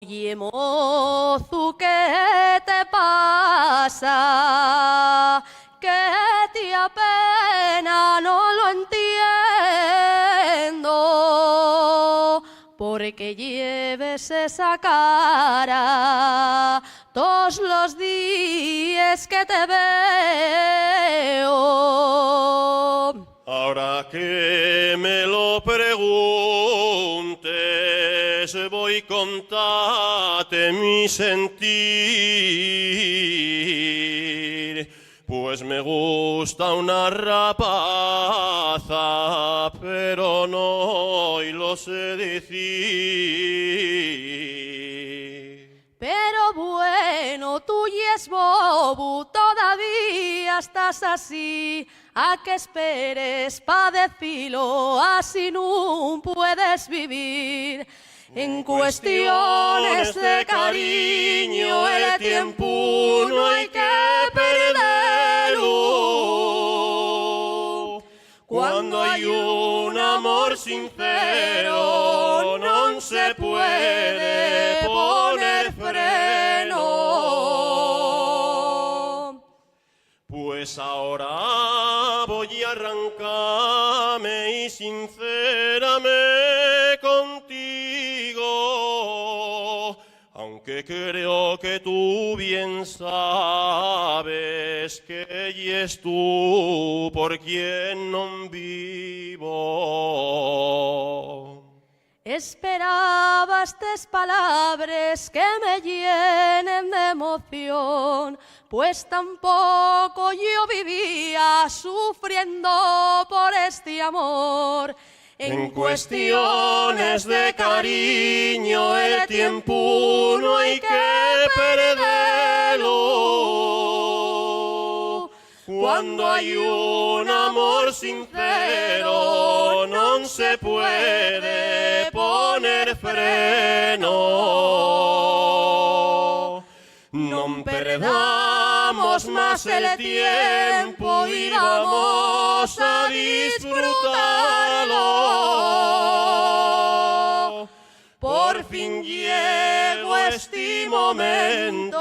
Oye, mozo, ¿qué te pasa? ¿Qué te apena? No lo entiendo. Porque lleves esa cara todos los días que te veo. Ahora que me lo preguntes, voy a contarte mi sentir. Pues me gusta una rapaza, pero no y lo sé decir. Pero bueno, tú y es bobo, todavía estás así. ¿A qué esperes pa' decirlo? Así no puedes vivir. En cuestiones de cariño, el tiempo no hay que perderlo. Cuando hay un amor sincero, no se puede poner freno. Pues ahora voy a arrancarme y sincerarme contigo, aunque creo que tú bien sabes que y es tú por quien no vivo. Esperaba estas palabras que me llenen de emoción, pues tampoco yo vivía sufriendo por este amor. En cuestiones de cariño el tiempo no hay que perderlo. Cuando hay un amor sincero no se puede poner freno. No perdamos más el tiempo y vamos a disfrutarlo. Por fin llegó este momento.